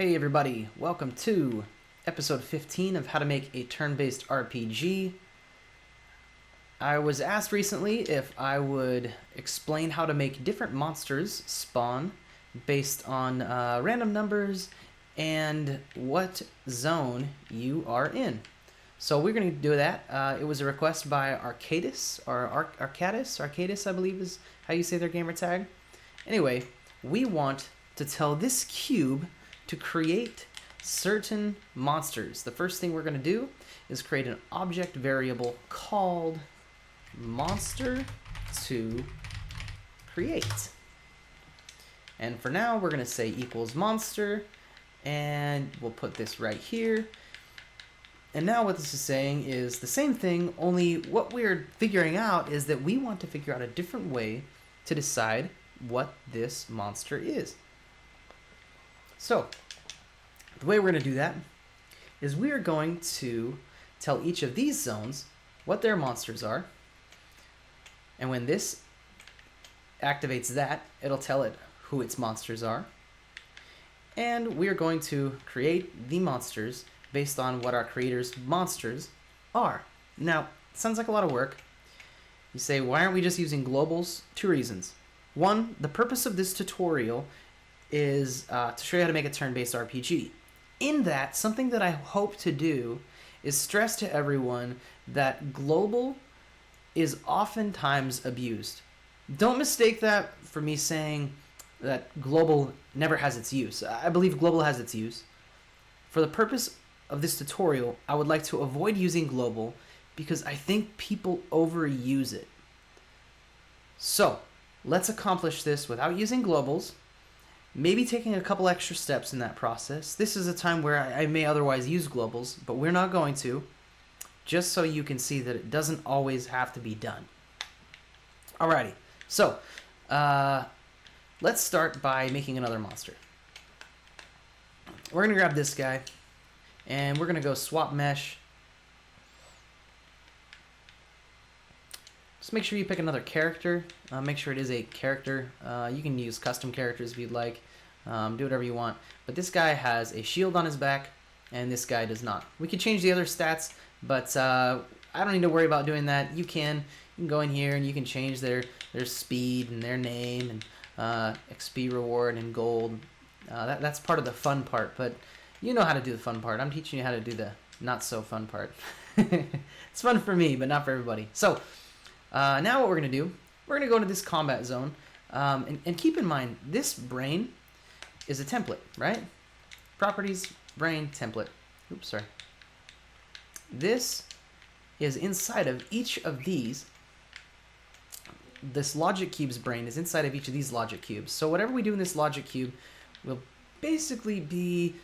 Hey everybody, welcome to episode 15 of how to make a turn-based RPG. I was asked recently if I would explain how to make different monsters spawn based on random numbers and what zone you are in. So we're going to do that. It was a request by Arcadis, or Arcadis, I believe is how you say their gamer tag. Anyway, we want to tell this cube to create certain monsters. The first thing we're going to do is create an object variable called monster to create. And for now, we're going to say equals monster, and we'll put this right here. And now what this is saying is the same thing, only what we're figuring out is that we want to figure out a different way to decide what this monster is. So, the way we're going to do that is we are going to tell each of these zones what their monsters are. And when this activates that, it'll tell it who its monsters are. And we are going to create the monsters based on what our creator's monsters are. Now, it sounds like a lot of work. You say, why aren't we just using globals? Two reasons. One, the purpose of this tutorial is to show you how to make a turn-based RPG. In that, something that I hope to do is stress to everyone that global is oftentimes abused. Don't mistake that for me saying that global never has its use. I believe global has its use. For the purpose of this tutorial, I would like to avoid using global because I think people overuse it. So, let's accomplish this without using globals. Maybe taking a couple extra steps in that process. This is a time where I may otherwise use globals, but we're not going to, just so you can see that it doesn't always have to be done. Alrighty, so let's start by making another monster. We're going to grab this guy, and we're going to go swap mesh. Just make sure you pick another character. Make sure it is a character. You can use custom characters if you'd like. Do whatever you want. But this guy has a shield on his back, and this guy does not. We could change the other stats, but I don't need to worry about doing that. You can go in here and you can change their speed and their name and XP reward and gold. That's part of the fun part, but you know how to do the fun part. I'm teaching you how to do the not so fun part. It's fun for me, but not for everybody. So now what we're going to do, we're going to go into this combat zone. And keep in mind, this brain is a template, right? Properties, brain, template. Oops, sorry. This is inside of each of these. This logic cube's brain is inside of each of these logic cubes. So whatever we do in this logic cube will basically be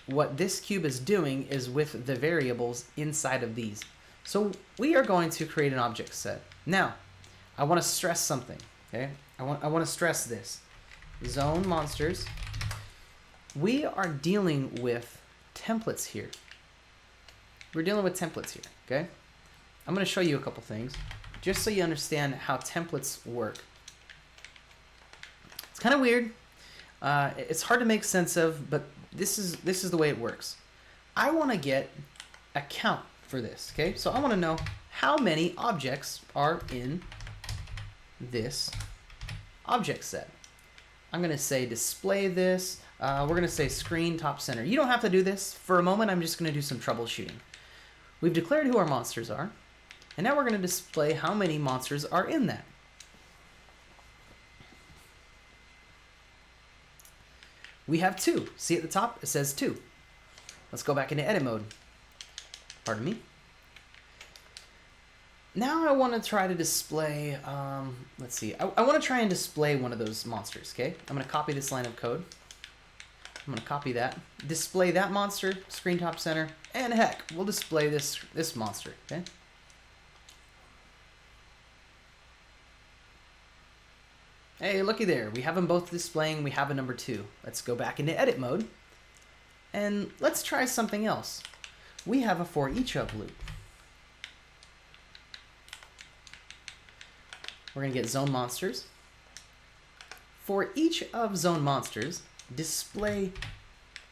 what this cube is doing is with the variables inside of these. So we are going to create an object set. Now, I want to stress something, okay? I want to stress this. Zone monsters. We are dealing with templates here. We're dealing with templates here, okay? I'm going to show you a couple things just so you understand how templates work. It's kind of weird. It's hard to make sense of, but this is the way it works. I want to get a count for this, okay? So I want to know how many objects are in this object set. I'm going to say display this. We're going to say screen top center. You don't have to do this. For a moment, I'm just going to do some troubleshooting. We've declared who our monsters are, and now we're going to display how many monsters are in that. We have 2. See at the top? It says 2. Let's go back into edit mode. Pardon me. Now I want to try to display, let's see. I want to try and display one of those monsters, okay? I'm going to copy this line of code. I'm going to copy that. Display that monster, screen top center, and heck, we'll display this monster, okay? Hey, looky there. We have them both displaying. We have a number 2. Let's go back into edit mode. And let's try something else. We have a for each of loop. We're going to get zone monsters. For each of zone monsters, display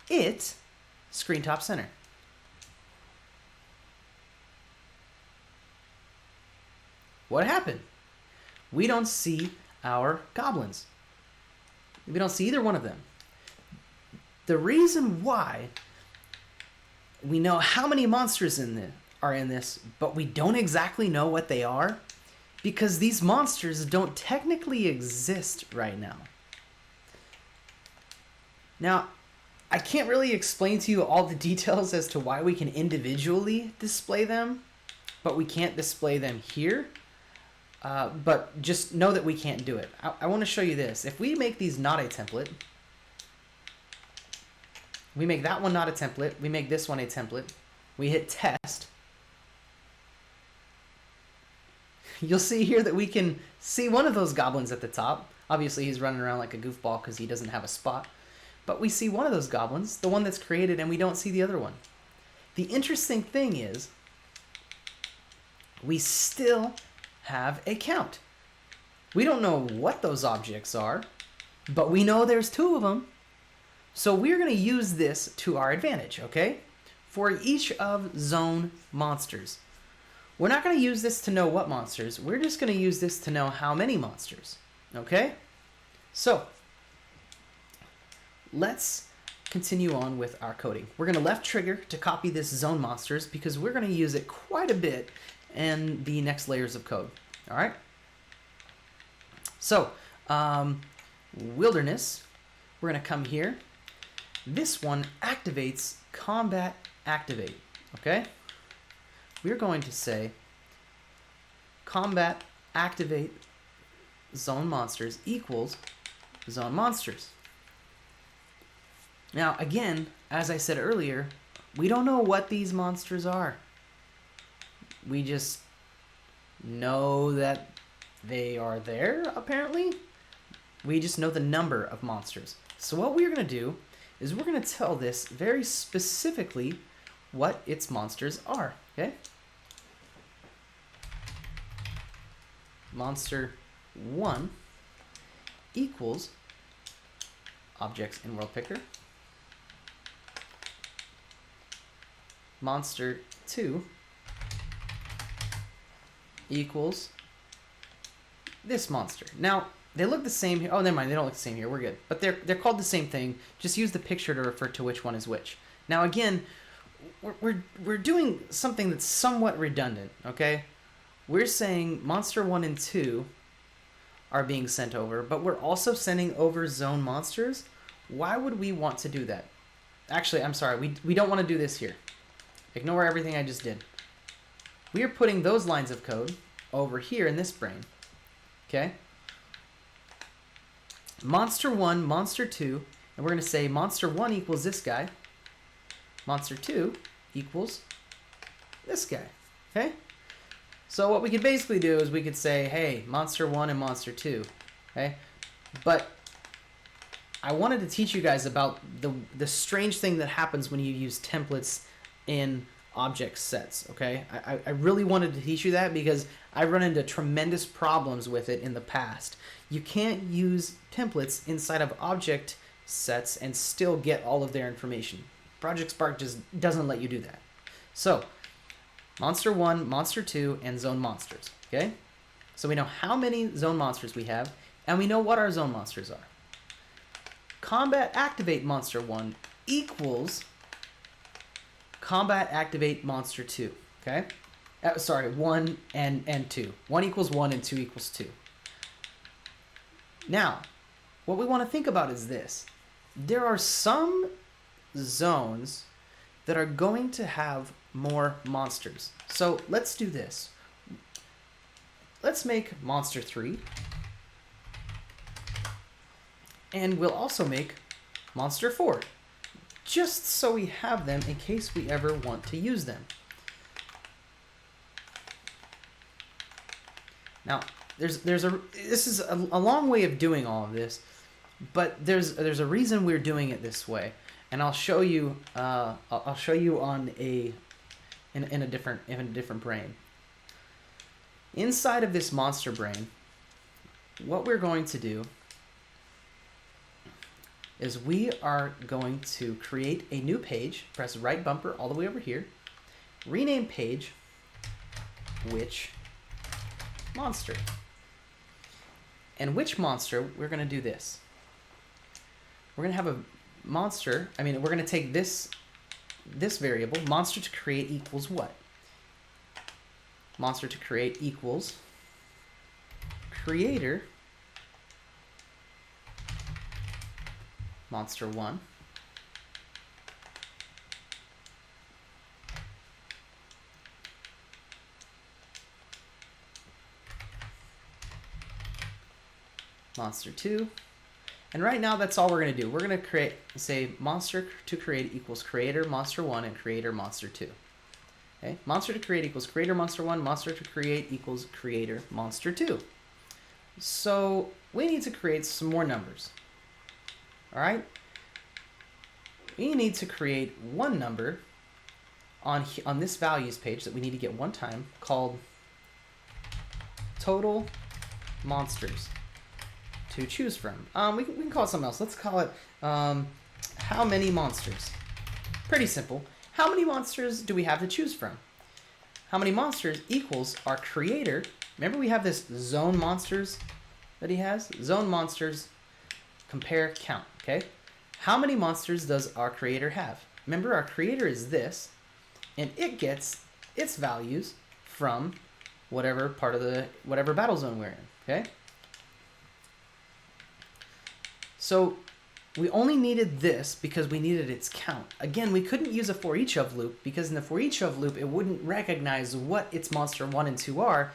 it screen top center. What happened? We don't see our goblins. We don't see either one of them. The reason why we know how many monsters are in this, but we don't exactly know what they are, because these monsters don't technically exist right now. Now, I can't really explain to you all the details as to why we can individually display them, but we can't display them here. But just know that we can't do it. I want to show you this. If we make these not a template, we make that one not a template, we make this one a template, we hit test, you'll see here that we can see one of those goblins at the top. Obviously he's running around like a goofball because he doesn't have a spot. But we see one of those goblins, the one that's created, and we don't see the other one. The interesting thing is we still have a count. We don't know what those objects are, but we know there's two of them. So we're going to use this to our advantage, okay? For each of zone monsters. We're not going to use this to know what monsters. We're just going to use this to know how many monsters, okay? So let's continue on with our coding. We're going to left trigger to copy this zone monsters because we're going to use it quite a bit in the next layers of code, all right? So, wilderness, we're going to come here. This one activates combat activate, okay? We're going to say combat activate zone monsters equals zone monsters. Now, again, as I said earlier, we don't know what these monsters are. We just know that they are there, apparently. We just know the number of monsters. So what we're going to do is we're going to tell this very specifically what its monsters are, okay? Monster 1 equals objects in world picker. Monster 2 equals this monster. Now, they look the same here. Oh, never mind. They don't look the same here. We're good. But they're called the same thing. Just use the picture to refer to which one is which. Now, again, we're doing something that's somewhat redundant, okay? We're saying monster 1 and 2 are being sent over, but we're also sending over zone monsters. Why would we want to do that? Actually, I'm sorry. We don't want to do this here. Ignore everything I just did. We are putting those lines of code over here in this brain, okay? Monster 1, monster 2, and we're going to say monster 1 equals this guy. Monster 2 equals this guy, okay? So what we could basically do is we could say, hey, monster 1 and monster 2, okay? But I wanted to teach you guys about the strange thing that happens when you use templates in object sets, okay? I really wanted to teach you that because I run into tremendous problems with it in the past. You can't use templates inside of object sets and still get all of their information. Prpject Spark just doesn't let you do that. So, monster 1, monster 2, and zone monsters, okay? So we know how many zone monsters we have, and we know what our zone monsters are. Combat activate monster 1 equals combat activate monster 2, okay? Sorry, 1 and 2. 1 equals 1 and 2 equals 2. Now, what we want to think about is this. There are some zones that are going to have more monsters. So let's do this. Let's make monster 3. And we'll also make monster 4. Just so we have them in case we ever want to use them. Now, this is a long way of doing all of this, but there's a reason we're doing it this way, and I'll show you. I'll show you on in a different brain. Inside of this monster brain, what we're going to do is we are going to create a new page, press right bumper all the way over here, rename page which monster. And which monster, we're going to do this. We're going to have a monster, we're going to take this variable, monster to create equals what? Monster to create equals creator monster1 monster2. And right now that's all we're going to do. We're going to say monster to create equals creator monster1 and creator monster2. Okay? Monster to create equals creator monster1, monster to create equals creator monster2. So we need to create some more numbers. All right? We need to create one number on this values page that we need to get one time called total monsters to choose from. We can call it something else. Let's call it how many monsters. Pretty simple. How many monsters do we have to choose from? How many monsters equals our creator. Remember we have this zone monsters that he has? Zone monsters compare count, okay? How many monsters does our creator have? Remember our creator is this, and it gets its values from whatever battle zone we're in, okay? So we only needed this because we needed its count. Again, we couldn't use a for each of loop because in the for each of loop, it wouldn't recognize what its monster 1 and 2 are.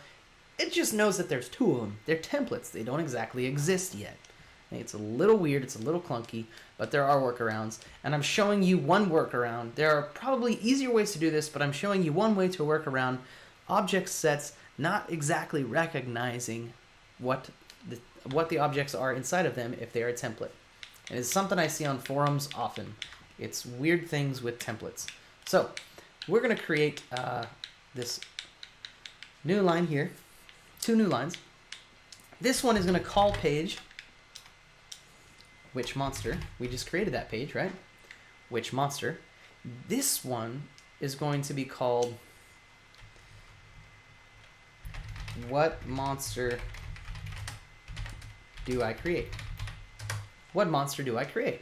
It just knows that there's two of them. They're templates. They don't exactly exist yet. It's a little weird. It's a little clunky, but there are workarounds. And I'm showing you one workaround. There are probably easier ways to do this, but I'm showing you one way to work around object sets not exactly recognizing what the objects are inside of them if they are a template. And it's something I see on forums often. It's weird things with templates. So we're going to create this new line here, two new lines. This one is going to call page which monster. We just created that page, right? Which monster. This one is going to be called what monster do I create? What monster do I create?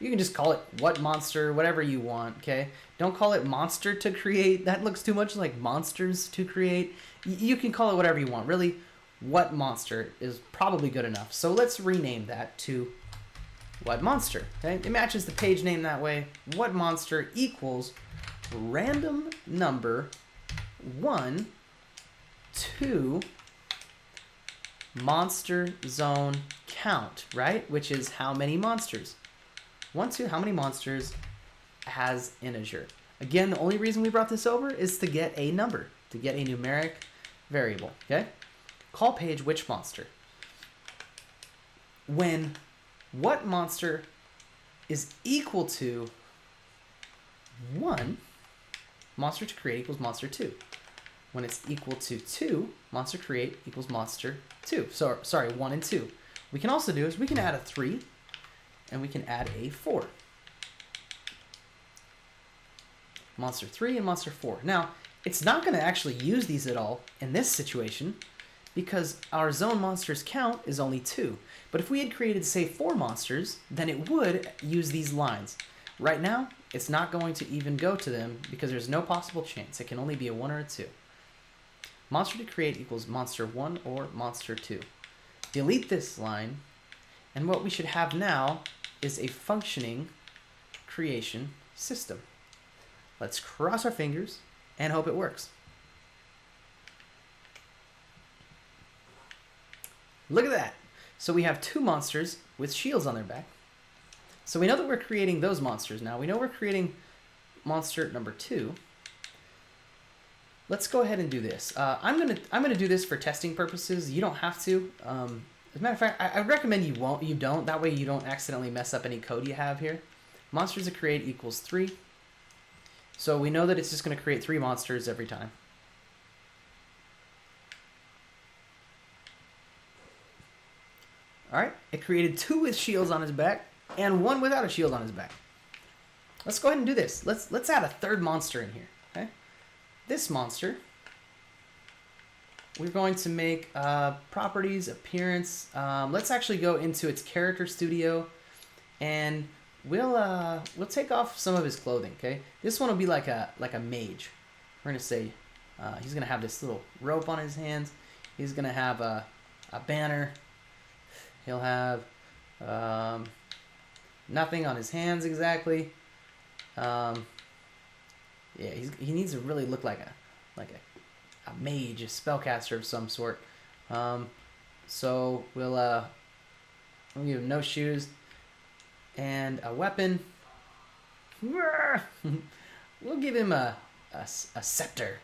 You can just call it what monster, whatever you want, okay? Don't call it monster to create. That looks too much like monsters to create. You can call it whatever you want. Really, what monster is probably good enough. So let's rename that to what monster, okay? It matches the page name that way. What monster equals random number 1 to monster zone count, right? Which is how many monsters. 1, 2, how many monsters has integer. Again, the only reason we brought this over is to get a number, to get a numeric variable, okay? Call page which monster. When what monster is equal to 1, monster to create equals monster 2. When it's equal to 2, monster create equals monster 2. So, sorry, 1 and 2. We can also do is we can add a 3 and we can add a 4. Monster 3 and monster 4. Now, it's not going to actually use these at all in this situation because our zone monsters count is only 2. But if we had created, say, 4 monsters, then it would use these lines. Right now, it's not going to even go to them because there's no possible chance. It can only be a 1 or a 2. Monster to create equals monster 1 or monster 2. Delete this line, and what we should have now is a functioning creation system. Let's cross our fingers and hope it works. Look at that. So we have 2 monsters with shields on their back. So we know that we're creating those monsters now. We know we're creating monster number 2. Let's go ahead and do this. I'm gonna do this for testing purposes. You don't have to. As a matter of fact, I recommend you don't. That way you don't accidentally mess up any code you have here. Monsters to create equals 3. So we know that it's just going to create 3 monsters every time. All right, it created 2 with shields on his back. and one without a shield on his back. Let's go ahead and do this. Let's add a third monster in here. Okay, this monster. We're going to make properties, appearance. Let's actually go into its character studio, and we'll take off some of his clothing. Okay, this one will be like a mage. We're gonna say he's gonna have this little rope on his hands. He's gonna have a banner. He'll have nothing on his hands exactly. Yeah, he needs to really look like a mage, a spellcaster of some sort. So we'll give him no shoes and a weapon. We'll give him a scepter.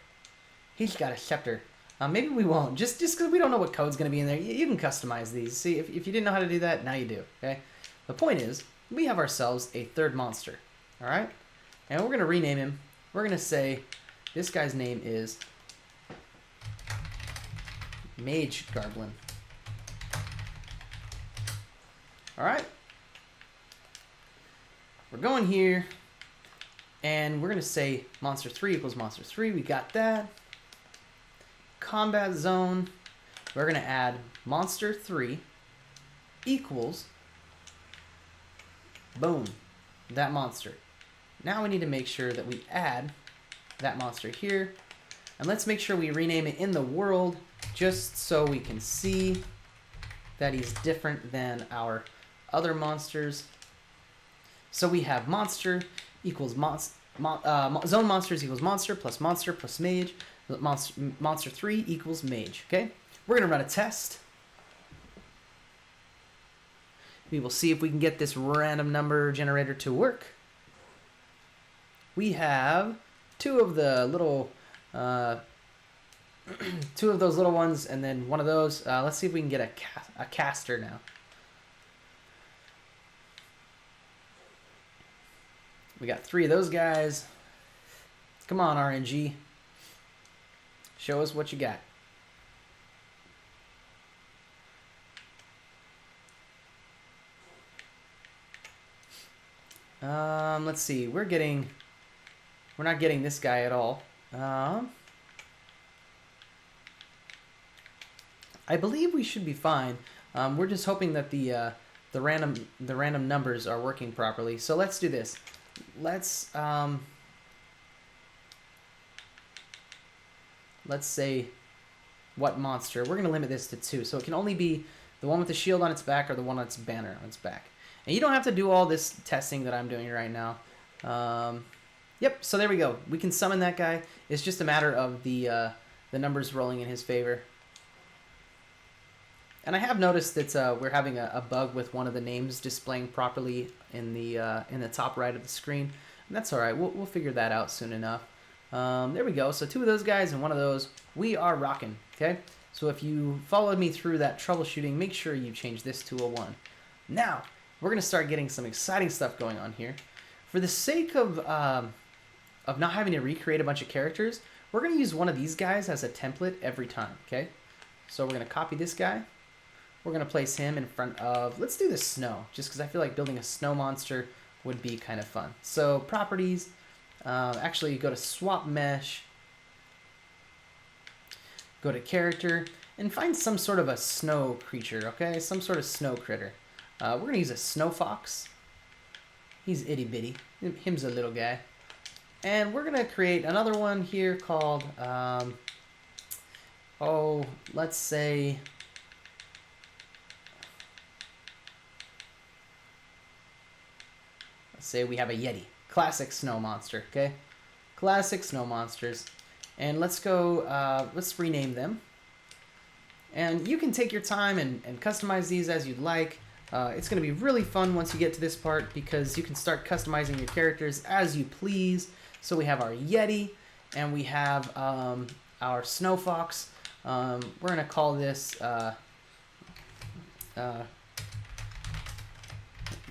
He's got a scepter. Maybe we won't, just because we don't know what code's going to be in there. You can customize these. See, if you didn't know how to do that, now you do. Okay. The point is, we have ourselves a third monster. All right, and we're going to rename him. We're going to say this guy's name is Mage Garblin. All right. We're going here, and we're going to say monster 3 equals monster 3. We got that. Combat zone. We're going to add monster 3 equals, boom, that monster. Now we need to make sure that we add that monster here, and let's make sure we rename it in the world just so we can see that he's different than our other monsters. So we have monster equals zone monsters equals monster plus mage. Monster 3 equals mage. Okay, we're gonna run a test. We will see if we can get this random number generator to work. We have two of the little two of those little ones, and then one of those. Let's see if we can get a caster now. We got 3 of those guys. Come on, RNG. Show us what you got. Let's see. We're not getting this guy at all. I believe we should be fine. We're just hoping that the random numbers are working properly. So let's do this. Let's say what monster. We're going to limit this to 2. So it can only be the one with the shield on its back or the one with its banner on its back. And you don't have to do all this testing that I'm doing right now. Yep, so there we go. We can summon that guy. It's just a matter of the numbers rolling in his favor. And I have noticed that we're having a bug with one of the names displaying properly in the top right of the screen. And that's all right. We'll figure that out soon enough. There we go. So 2 of those guys and 1 of those. We are rocking. Okay. So if you followed me through that troubleshooting, make sure you change this to a 1. Now we're gonna start getting some exciting stuff going on here. For the sake of not having to recreate a bunch of characters, we're gonna use one of these guys as a template every time. Okay. So we're gonna copy this guy. We're going to place him in front of, let's do the snow, just because I feel like building a snow monster would be kind of fun. So properties, actually go to swap mesh, go to character, and find some sort of a snow creature, okay? Some sort of snow critter. We're going to use a snow fox. He's itty bitty. Him's a little guy. And we're going to create another one here called, let's say... say we have a Yeti. Classic snow monster, okay? Classic snow monsters. And let's go, let's rename them. And you can take your time and customize these as you'd like. It's going to be really fun once you get to this part because you can start customizing your characters as you please. So we have our Yeti and we have our Snow Fox. We're going to call this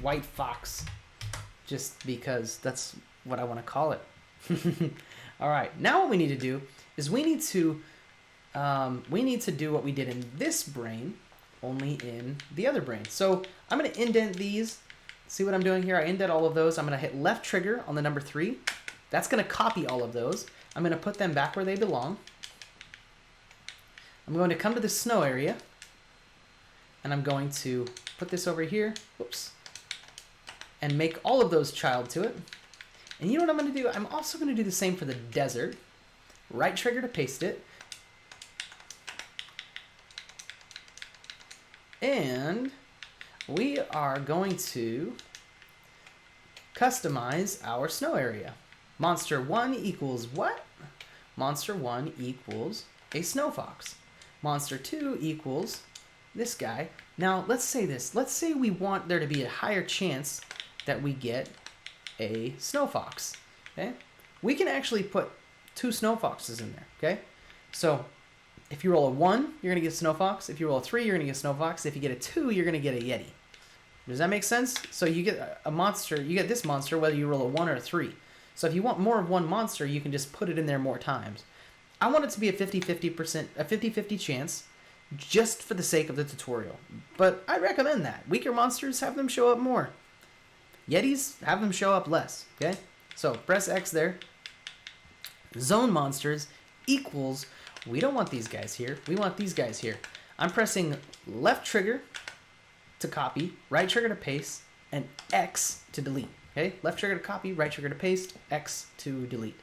White Fox. Just because that's what I want to call it. All right, now what we need to do is we need to do what we did in this brain, only in the other brain. So I'm going to indent these See what I'm doing here? I indent all of those. I'm going to hit left trigger on the number 3. That's going to copy all of those. I'm going to put them back where they belong. I'm going to come to the snow area, and I'm going to put this over here, whoops, and make all of those child to it. And you know what I'm going to do? I'm also going to do the same for the desert. Right trigger to paste it. And we are going to customize our snow area. Monster 1 equals what? Monster 1 equals a snow fox. Monster 2 equals this guy. Now, let's say this. Let's say we want there to be a higher chance that we get a snow fox. Okay? We can actually put 2 snow foxes in there. Okay? So, if you roll a 1, you're going to get a snow fox. If you roll a 3, you're going to get a snow fox. If you get a 2, you're going to get a yeti. Does that make sense? So you get a monster, you get this monster whether you roll a 1 or a 3. So if you want more of one monster, you can just put it in there more times. I want it to be a 50-50 chance just for the sake of the tutorial. But I recommend that. Weaker monsters, have them show up more. Yetis, have them show up less. Okay? So press X there. Zone monsters equals, we don't want these guys here. We want these guys here. I'm pressing left trigger to copy, right trigger to paste, and X to delete. Okay? Left trigger to copy, right trigger to paste, X to delete.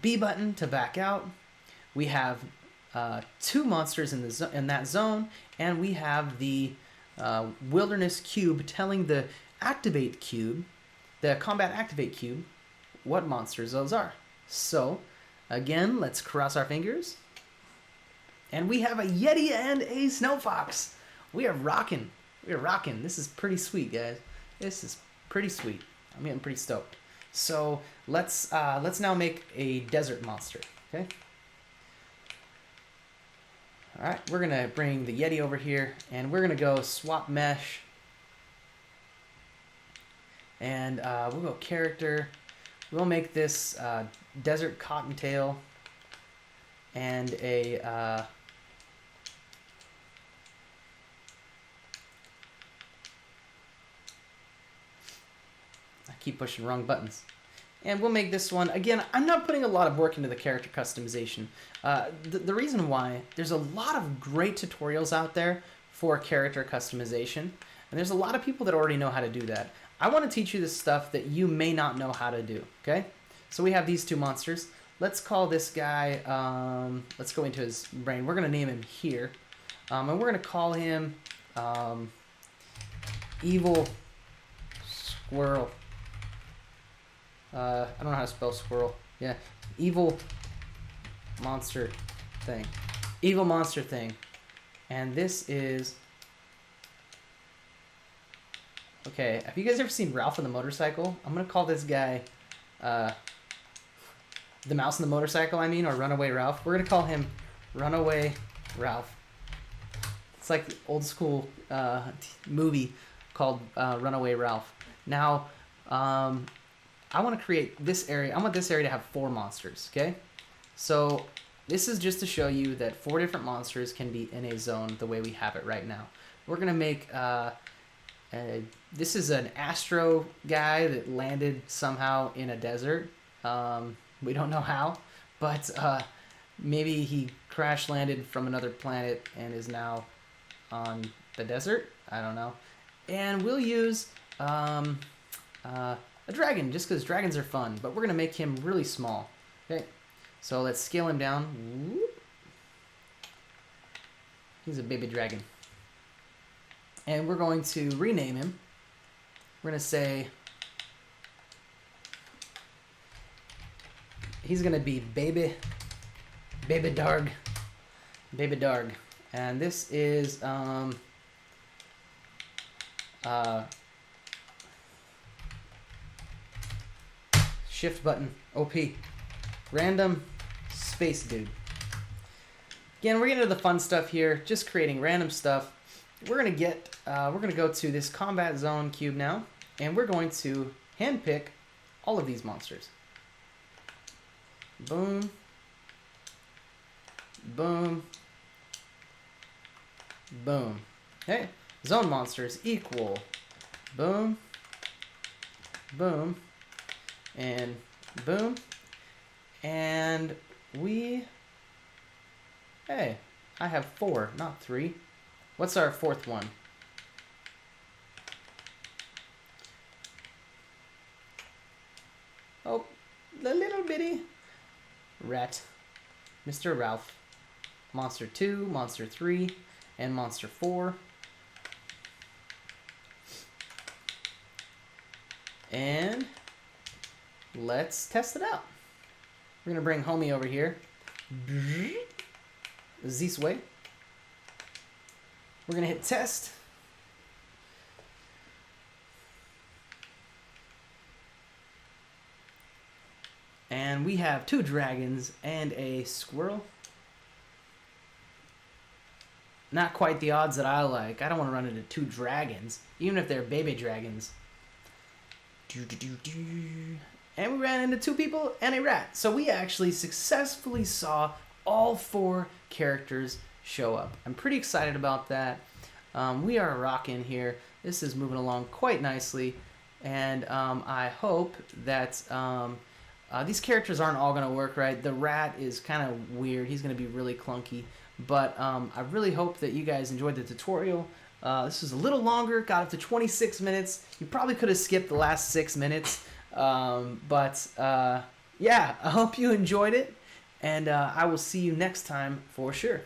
B button to back out. We have 2 monsters in that zone, and we have the wilderness cube telling the activate cube, the combat activate cube, what monsters those are. So, again, let's cross our fingers. And we have a yeti and a snow fox. We are rocking. We are rocking. This is pretty sweet, guys. This is pretty sweet. I'm getting pretty stoked. So let's now make a desert monster. Okay. All right. We're gonna bring the yeti over here, and we're gonna go swap mesh. And we'll go character. We'll make this desert cottontail and a keep pushing wrong buttons. And we'll make this one, again, I'm not putting a lot of work into the character customization. The reason why, there's a lot of great tutorials out there for character customization, and there's a lot of people that already know how to do that. I want to teach you the stuff that you may not know how to do, okay? So we have these 2 monsters. Let's call this guy, let's go into his brain. We're going to name him here, and we're going to call him Evil Squirrel. I don't know how to spell squirrel. Yeah. Evil monster thing. Evil monster thing. And this is... Okay, have you guys ever seen Ralph and the Motorcycle? I'm going to call this guy... the Mouse and the Motorcycle, I mean, or Runaway Ralph. We're going to call him Runaway Ralph. It's like the old school movie called Runaway Ralph. Now... I want to create this area. I want this area to have 4 monsters, okay? So this is just to show you that 4 different monsters can be in a zone the way we have it right now. We're going to make, this is an astro guy that landed somehow in a desert. We don't know how, but maybe he crash landed from another planet and is now on the desert. I don't know. And we'll use... a dragon, just because dragons are fun, but we're going to make him really small. Okay, so let's scale him down. Whoop. He's a baby dragon. And we're going to rename him. We're going to say... He's going to be Baby Darg. Baby Darg. And this is... Shift button, OP. Random space dude. Again, we're getting into the fun stuff here, just creating random stuff. We're gonna go to this combat zone cube now, and we're going to handpick all of these monsters. Boom. Boom. Boom. Okay. Zone monsters equal. Boom. boom, and boom. And hey, I have 4, not 3. What's our 4th one? Oh, the little bitty rat. Mr. Ralph. Monster 2, Monster 3, and Monster 4. And let's test it out. We're going to bring Homie over here. This way. We're going to hit test. And we have 2 dragons and a squirrel. Not quite the odds that I like. I don't want to run into 2 dragons, even if they're baby dragons. And we ran into 2 people and a rat. So we actually successfully saw all 4 characters show up. I'm pretty excited about that. We are rocking here. This is moving along quite nicely. And I hope that these characters aren't all going to work right. The rat is kind of weird. He's going to be really clunky. But I really hope that you guys enjoyed the tutorial. This was a little longer, got up to 26 minutes. You probably could have skipped the last 6 minutes. Yeah, I hope you enjoyed it. And I will see you next time for sure.